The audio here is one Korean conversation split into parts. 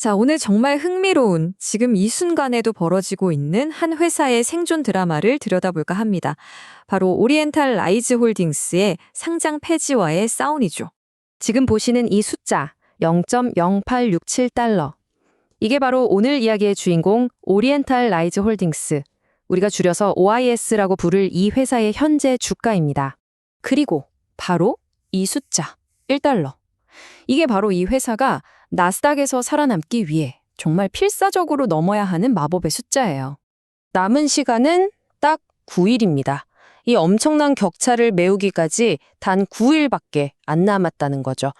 자, 오늘 정말 흥미로운 지금 이 순간에도 벌어지고 있는 한 회사의 생존 드라마를 들여다볼까 합니다. 바로 오리엔탈 라이즈 홀딩스의 상장 폐지와의 싸움이죠. 지금 보시는 이 숫자 0.0867달러. 이게 바로 오늘 이야기의 주인공 오리엔탈 라이즈 홀딩스. 우리가 줄여서 OIS라고 부를 이 회사의 현재 주가입니다. 그리고 바로 이 숫자 1달러. 이게 바로 이 회사가 나스닥에서 살아남기 위해 정말 필사적으로 넘어야 하는 마법의 숫자예요. 남은 시간은 딱 9일입니다. 이 엄청난 격차를 메우기까지 단 9일밖에 안 남았다는 거죠.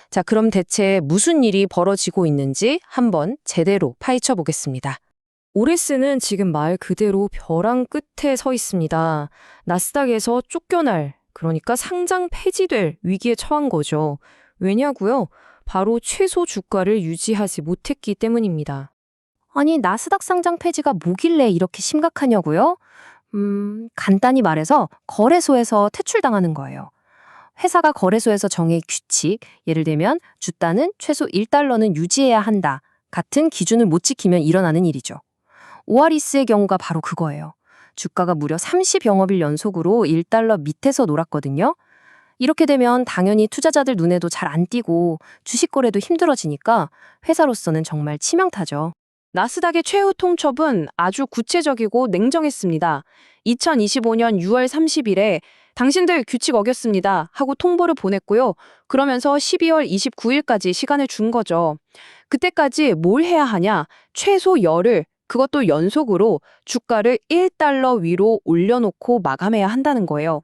자, 그럼 대체 무슨 일이 벌어지고 있는지 한번 제대로 파헤쳐 보겠습니다. 오레스는 지금 말 그대로 벼랑 끝에 서 있습니다. 나스닥에서 쫓겨날, 그러니까 상장 폐지될 위기에 처한 거죠. 왜냐고요? 바로 최소 주가를 유지하지 못했기 때문입니다. 아니, 나스닥 상장 폐지가 뭐길래 이렇게 심각하냐고요? 간단히 말해서 거래소에서 퇴출당하는 거예요. 회사가 거래소에서 정해 규칙, 예를 들면 주가는 최소 1달러는 유지해야 한다. 같은 기준을 못 지키면 일어나는 일이죠. 오아리스의 경우가 바로 그거예요. 주가가 무려 30영업일 연속으로 1달러 밑에서 놀았거든요. 이렇게 되면 당연히 투자자들 눈에도 잘 안 띄고 주식 거래도 힘들어지니까 회사로서는 정말 치명타죠. 나스닥의 최후 통첩은 아주 구체적이고 냉정했습니다. 2025년 6월 30일에 당신들 규칙 어겼습니다 하고 통보를 보냈고요. 그러면서 12월 29일까지 시간을 준 거죠. 그때까지 뭘 해야 하냐? 최소 열흘, 그것도 연속으로 주가를 1달러 위로 올려놓고 마감해야 한다는 거예요.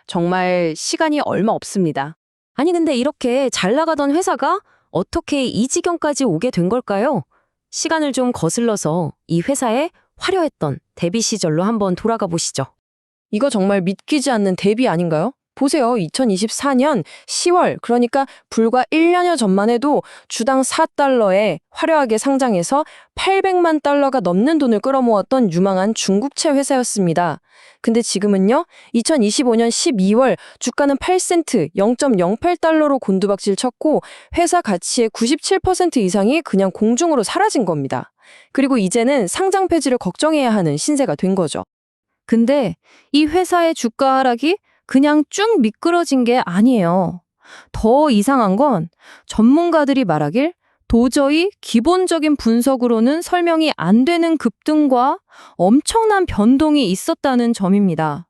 정말 시간이 얼마 없습니다. 아니 근데 이렇게 잘 나가던 회사가 어떻게 이 지경까지 오게 된 걸까요? 시간을 좀 거슬러서 이 회사의 화려했던 데뷔 시절로 한번 돌아가 보시죠. 이거 정말 믿기지 않는 데뷔 아닌가요? 보세요. 2024년 10월, 그러니까 불과 1년여 전만 해도 주당 4달러에 화려하게 상장해서 800만 달러가 넘는 돈을 끌어모았던 유망한 중국채 회사였습니다. 근데 지금은요, 2025년 12월 주가는 8센트, 0.08달러로 곤두박질 쳤고 회사 가치의 97% 이상이 그냥 공중으로 사라진 겁니다. 그리고 이제는 상장 폐지를 걱정해야 하는 신세가 된 거죠. 근데 이 회사의 주가 하락이 그냥 쭉 미끄러진 게 아니에요. 더 이상한 건 전문가들이 말하길 도저히 기본적인 분석으로는 설명이 안 되는 급등과 엄청난 변동이 있었다는 점입니다.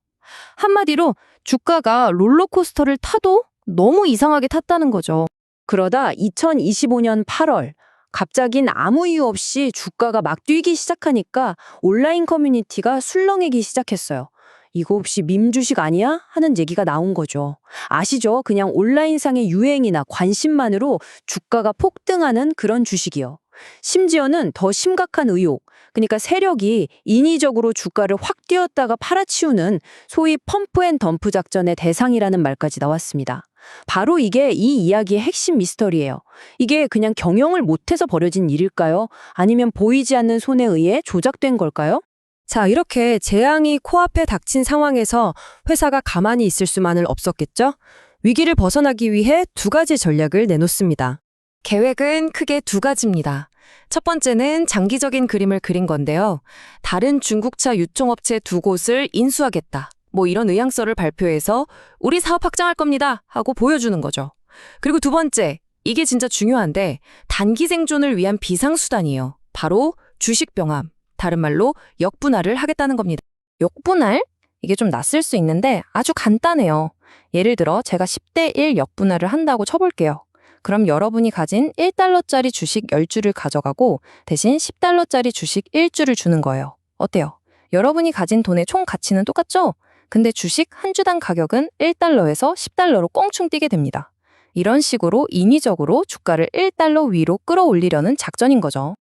한마디로 주가가 롤러코스터를 타도 너무 이상하게 탔다는 거죠. 그러다 2025년 8월 갑자긴 아무 이유 없이 주가가 막 뛰기 시작하니까 온라인 커뮤니티가 술렁이기 시작했어요. 이거 혹시 밈 주식 아니야? 하는 얘기가 나온 거죠. 아시죠? 그냥 온라인상의 유행이나 관심만으로 주가가 폭등하는 그런 주식이요. 심지어는 더 심각한 의혹, 그러니까 세력이 인위적으로 주가를 확 띄웠다가 팔아치우는 소위 펌프앤덤프 작전의 대상이라는 말까지 나왔습니다. 바로 이게 이 이야기의 핵심 미스터리예요. 이게 그냥 경영을 못해서 벌어진 일일까요? 아니면 보이지 않는 손에 의해 조작된 걸까요? 자, 이렇게 재앙이 코앞에 닥친 상황에서 회사가 가만히 있을 수만은 없었겠죠? 위기를 벗어나기 위해 두 가지 전략을 내놓습니다. 계획은 크게 두 가지입니다. 첫 번째는 장기적인 그림을 그린 건데요. 다른 중국차 유통업체 두 곳을 인수하겠다. 뭐 이런 의향서를 발표해서 우리 사업 확장할 겁니다 하고 보여주는 거죠. 그리고 두 번째, 이게 진짜 중요한데 단기 생존을 위한 비상수단이에요. 바로 주식병합. 다른 말로 역분할을 하겠다는 겁니다. 역분할? 이게 좀 낯설 수 있는데 아주 간단해요. 예를 들어 제가 10대 1 역분할을 한다고 쳐볼게요. 그럼 여러분이 가진 1달러짜리 주식 10주를 가져가고 대신 10달러짜리 주식 1주를 주는 거예요. 어때요? 여러분이 가진 돈의 총 가치는 똑같죠? 근데 주식 한 주당 가격은 1달러에서 10달러로 껑충 뛰게 됩니다. 이런 식으로 인위적으로 주가를 1달러 위로 끌어올리려는 작전인 거죠.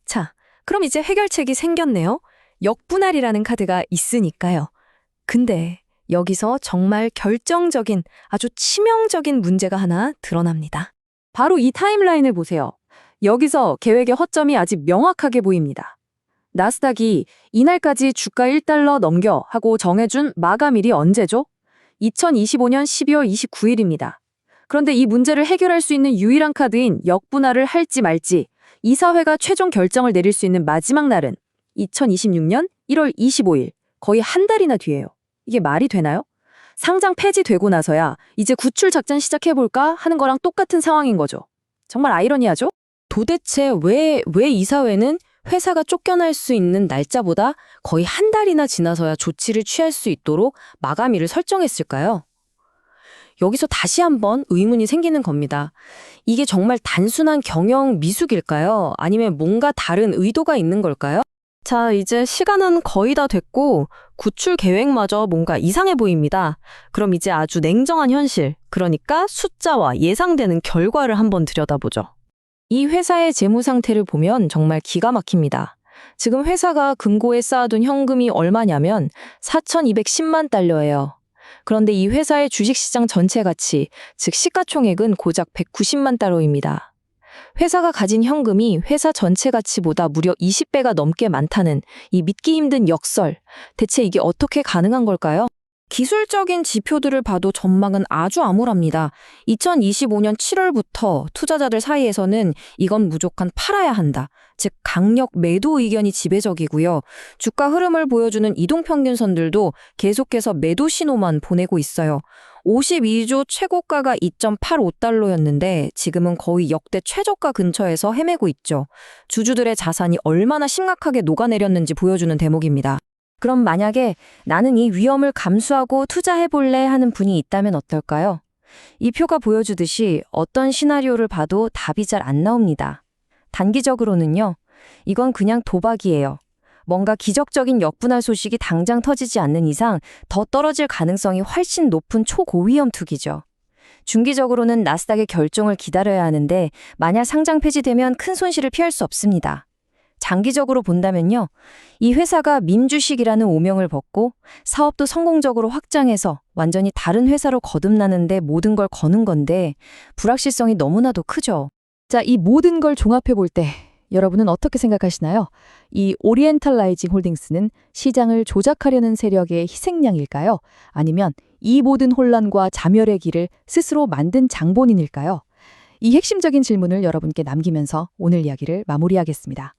자, 그럼 이제 해결책이 생겼네요. 역분할이라는 카드가 있으니까요. 근데 여기서 정말 결정적인, 아주 치명적인 문제가 하나 드러납니다. 바로 이 타임라인을 보세요. 여기서 계획의 허점이 아직 명확하게 보입니다. 나스닥이 이날까지 주가 1달러 넘겨 하고 정해준 마감일이 언제죠? 2025년 12월 29일입니다. 그런데 이 문제를 해결할 수 있는 유일한 카드인 역분할을 할지 말지 이사회가 최종 결정을 내릴 수 있는 마지막 날은 2026년 1월 25일, 거의 한 달이나 뒤예요. 이게 말이 되나요? 상장 폐지되고 나서야 이제 구출 작전 시작해볼까 하는 거랑 똑같은 상황인 거죠. 정말 아이러니하죠? 도대체 왜 이사회는 회사가 쫓겨날 수 있는 날짜보다 거의 한 달이나 지나서야 조치를 취할 수 있도록 마감일을 설정했을까요? 여기서 다시 한번 의문이 생기는 겁니다. 이게 정말 단순한 경영 미숙일까요? 아니면 뭔가 다른 의도가 있는 걸까요? 자, 이제 시간은 거의 다 됐고 구출 계획마저 뭔가 이상해 보입니다. 그럼 이제 아주 냉정한 현실, 그러니까 숫자와 예상되는 결과를 한번 들여다보죠. 이 회사의 재무 상태를 보면 정말 기가 막힙니다. 지금 회사가 금고에 쌓아둔 현금이 얼마냐면 4,210만 달러예요. 그런데 이 회사의 주식시장 전체 가치, 즉 시가총액은 고작 190만 달러입니다. 회사가 가진 현금이 회사 전체 가치보다 무려 20배가 넘게 많다는 이 믿기 힘든 역설. 대체 이게 어떻게 가능한 걸까요? 기술적인 지표들을 봐도 전망은 아주 암울합니다. 2025년 7월부터 투자자들 사이에서는 이건 무조건 팔아야 한다. 즉 강력 매도 의견이 지배적이고요. 주가 흐름을 보여주는 이동평균선들도 계속해서 매도 신호만 보내고 있어요. 52조 최고가가 2.85달러였는데 지금은 거의 역대 최저가 근처에서 헤매고 있죠. 주주들의 자산이 얼마나 심각하게 녹아내렸는지 보여주는 대목입니다. 그럼 만약에 나는 이 위험을 감수하고 투자해볼래 하는 분이 있다면 어떨까요? 이 표가 보여주듯이 어떤 시나리오를 봐도 답이 잘 안 나옵니다. 단기적으로는요, 이건 그냥 도박이에요. 뭔가 기적적인 역분할 소식이 당장 터지지 않는 이상 더 떨어질 가능성이 훨씬 높은 초고위험 투기죠. 중기적으로는 나스닥의 결정을 기다려야 하는데 만약 상장 폐지되면 큰 손실을 피할 수 없습니다. 장기적으로 본다면요, 이 회사가 민주식이라는 오명을 벗고 사업도 성공적으로 확장해서 완전히 다른 회사로 거듭나는데 모든 걸 거는 건데 불확실성이 너무나도 크죠. 자, 이 모든 걸 종합해 볼 때 여러분은 어떻게 생각하시나요? 이 오리엔탈라이징 홀딩스는 시장을 조작하려는 세력의 희생양일까요? 아니면 이 모든 혼란과 자멸의 길을 스스로 만든 장본인일까요? 이 핵심적인 질문을 여러분께 남기면서 오늘 이야기를 마무리하겠습니다.